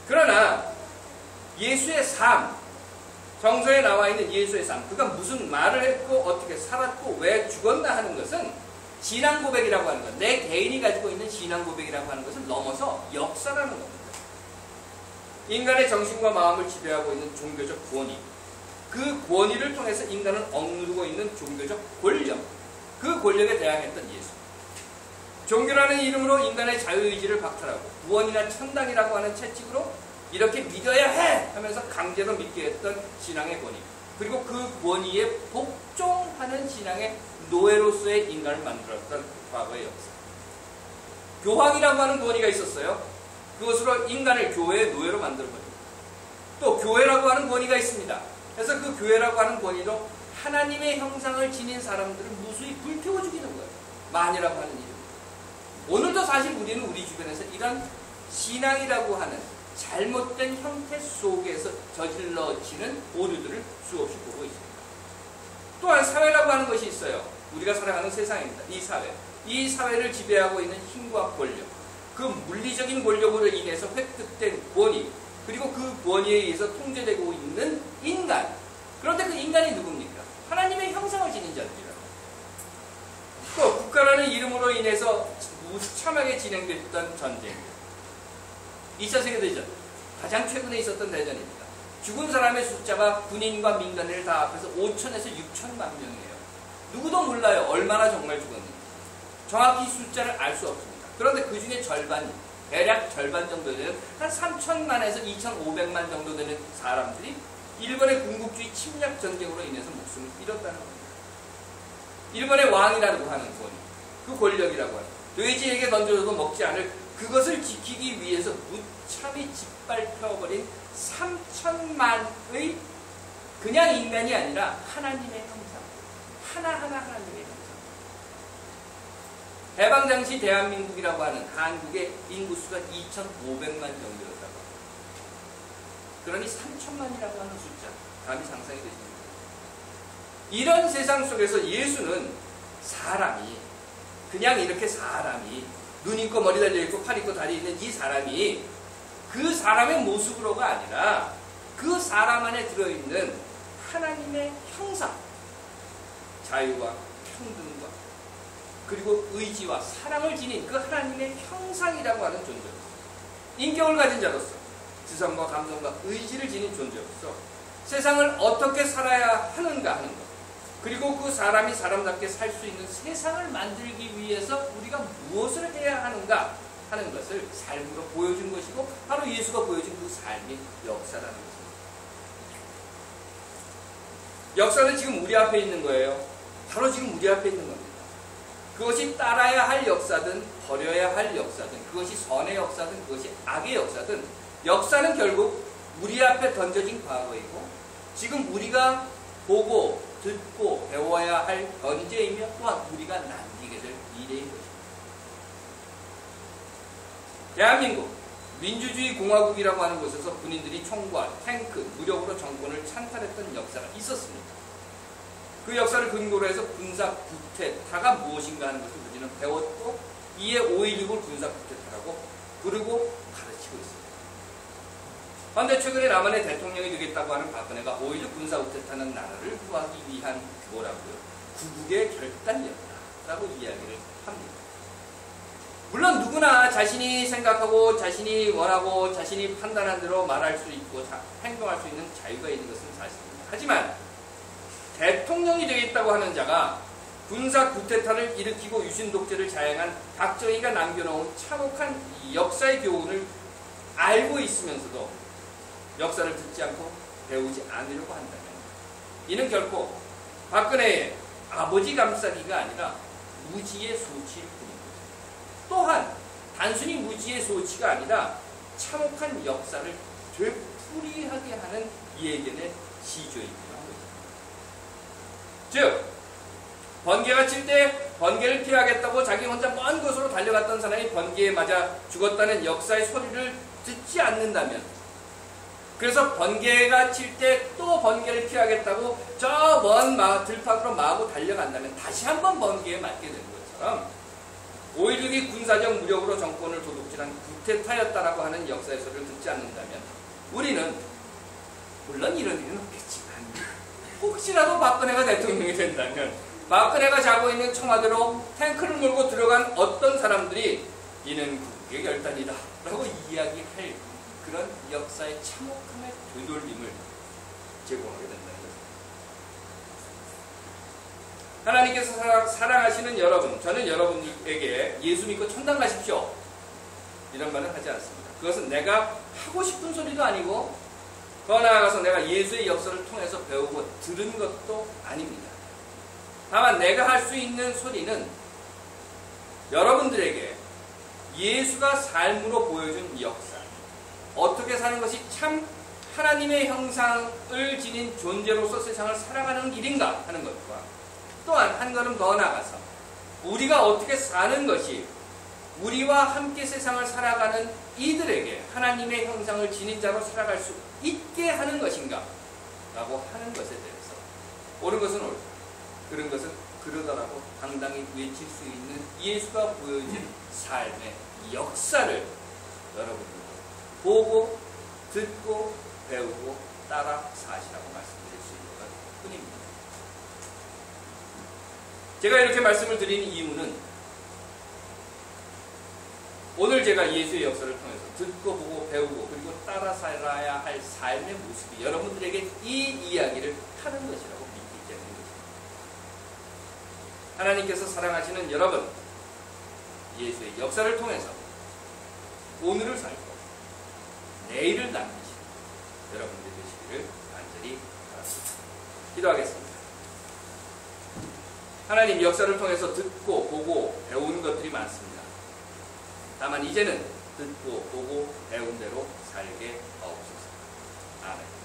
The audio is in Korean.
그러나 예수의 삶, 성서에 나와 있는 예수의 삶, 그가 무슨 말을 했고 어떻게 살았고 왜 죽었나 하는 것은 신앙 고백이라고 하는 것, 내 개인이 가지고 있는 신앙 고백이라고 하는 것을 넘어서 역사라는 겁니다. 인간의 정신과 마음을 지배하고 있는 종교적 권위, 그 권위를 통해서 인간을 억누르고 있는 종교적 권력, 그 권력에 대항했던 예수. 종교라는 이름으로 인간의 자유의지를 박탈하고 구원이나 천당이라고 하는 채찍으로 이렇게 믿어야 해! 하면서 강제로 믿게 했던 신앙의 권위, 그리고 그 권위에 복종하는 신앙의 노예로서의 인간을 만들었던 과거의 역사. 교황이라고 하는 권위가 있었어요. 그것으로 인간을 교회의 노예로 만들어버립니다. 또 교회라고 하는 권위가 있습니다. 그래서 그 교회라고 하는 권위로 하나님의 형상을 지닌 사람들을 무수히 불태워 죽이는 거예요. 마녀라고 하는 이름. 오늘도 사실 우리는 우리 주변에서 이런 신앙이라고 하는 잘못된 형태 속에서 저질러지는 오류들을 수없이 보고 있습니다. 또한 사회라고 하는 것이 있어요. 우리가 살아가는 세상입니다. 이 사회. 이 사회를 지배하고 있는 힘과 권력, 그 물리적인 권력으로 인해서 획득된 권위, 그리고 그 권위에 의해서 통제되고 있는 인간. 그런데 그 인간이 누굽니까? 하나님의 형상을 지닌 자들이라. 또 국가라는 이름으로 인해서 무참하게 진행됐던 전쟁. 2차 세계대전, 가장 최근에 있었던 대전입니다. 죽은 사람의 숫자가 군인과 민간인을 다 합해서 5천에서 6천만 명이에요. 누구도 몰라요. 얼마나 정말 죽었는지. 정확히 숫자를 알 수 없습니다. 그런데 그 중에 절반, 대략 절반 정도 되는 한 3천만에서 2,500만 정도 되는 사람들이 일본의 군국주의 침략 전쟁으로 인해서 목숨을 잃었다는 겁니다. 일본의 왕이라고 하는 권위, 그 권력이라고 하는, 돼지에게 던져줘도 먹지 않을 그것을 지키기 위해서 무참히 짓밟혀버린 3천만의 그냥 인간이 아니라 하나님의 형상, 하나하나 하나님의 형상. 해방 당시 대한민국이라고 하는 한국의 인구수가 2,500만 정도였다고 합니다. 그러니 3천만이라고 하는 숫자, 감히 상상이 되십니까? 이런 세상 속에서 예수는 사람이, 그냥 이렇게 사람이, 눈 있고 머리 달려있고 팔 있고 다리 있는 이 사람이 그 사람의 모습으로가 아니라 그 사람 안에 들어있는 하나님의 형상, 자유와 평등과 그리고 의지와 사랑을 지닌 그 하나님의 형상이라고 하는 존재로서, 인격을 가진 자로서, 지성과 감성과 의지를 지닌 존재로서 세상을 어떻게 살아야 하는가 하는 것, 그리고 그 사람이 사람답게 살 수 있는 세상을 만들기 위해서 우리가 무엇을 해야 하는가 하는 것을 삶으로 보여준 것이고, 바로 예수가 보여준 그 삶의 역사라는 것입니다. 역사는 지금 우리 앞에 있는 거예요. 바로 지금 우리 앞에 있는 겁니다. 그것이 따라야 할 역사든 버려야 할 역사든, 그것이 선의 역사든 그것이 악의 역사든, 역사는 결국 우리 앞에 던져진 과거이고 지금 우리가 보고 듣고 배워야 할 현재이며 또한 우리가 남기게 될 미래인 것입니다. 대한민국 민주주의 공화국이라고 하는 곳에서 군인들이 총과 탱크, 무력으로 정권을 찬탈했던 역사가 있었습니다. 그 역사를 근거로 해서 군사 쿠데타가 무엇인가 하는 것을 우리는 배웠고, 이에 5.16을 군사 쿠데타라고 부르고 가르치고 있습니다. 그런데 최근에 남한의 대통령이 되겠다고 하는 박근혜가 5.16 군사 쿠데타는 나라를 구하기 위한 뭐라고요? 구국의 결단이었다라고 이야기를 합니다. 물론 누구나 자신이 생각하고 자신이 원하고 자신이 판단한 대로 말할 수 있고 행동할 수 있는 자유가 있는 것은 사실입니다. 하지만 대통령이 되겠다고 하는 자가 군사 쿠데타를 일으키고 유신 독재를 자행한 박정희가 남겨놓은 참혹한 역사의 교훈을 알고 있으면서도 역사를 듣지 않고 배우지 않으려고 한다면, 이는 결코 박근혜의 아버지 감싸기가 아니라 무지의 소치일 뿐입니다. 또한 단순히 무지의 소치가 아니라 참혹한 역사를 되풀이하게 하는 예견의 시조입니다. 즉, 번개가 칠 때 번개를 피하겠다고 자기 혼자 먼 곳으로 달려갔던 사람이 번개에 맞아 죽었다는 역사의 소리를 듣지 않는다면, 그래서 번개가 칠 때 또 번개를 피하겠다고 저 먼 들판으로 마구 달려간다면 다시 한번 번개에 맞게 되는 것처럼 5.16 그들이 군사적 무력으로 정권을 도둑질한 구테타였다라고 하는 역사의 소리를 듣지 않는다면 우리는 물론 이런 일은 없겠지만 혹시라도 박근혜가 대통령이 된다면 박근혜가 자고 있는 청와대로 탱크를 몰고 들어간 어떤 사람들이 이는 국국의 결단이다 라고 이야기할 그런 역사의 참혹함의 되돌림을 제공하게 된다는 것입니다. 하나님께서 사랑하시는 여러분, 저는 여러분에게 예수 믿고 천당 가십시오 이런 말은 하지 않습니다. 그것은 내가 하고 싶은 소리도 아니고 더 나아가서 내가 예수의 역사를 통해서 배우고 들은 것도 아닙니다. 다만 내가 할 수 있는 소리는 여러분들에게 예수가 삶으로 보여준 역사, 어떻게 사는 것이 참 하나님의 형상을 지닌 존재로서 세상을 살아가는 길인가 하는 것과 또한 한 걸음 더 나아가서 우리가 어떻게 사는 것이 우리와 함께 세상을 살아가는 이들에게 하나님의 형상을 지닌 자로 살아갈 수 있게 하는 것인가 라고 하는 것에 대해서 옳은 것은 옳다, 그런 것은 그러다라고 당당히 외칠 수 있는 예수가 보여준 삶의 역사를 여러분들도 보고 듣고 배우고 따라 사시라고 말씀드릴 수 있는 것 뿐입니다. 제가 이렇게 말씀을 드린 이유는 오늘 제가 예수의 역사를 통해서 듣고 보고 배우고 그리고 따라 살아야 할 삶의 모습이 여러분들에게 이 이야기를 하는 것이라고 믿기 때문입니다. 하나님께서 사랑하시는 여러분, 예수의 역사를 통해서 오늘을 살고 내일을 남기시는 여러분들 되시기를 간절히 바랍니다. 기도하겠습니다. 하나님, 역사를 통해서 듣고 보고 배우는 것들이 많습니다. 다만 이제는 듣고 보고 배운 대로 살게 하옵소서. 아멘.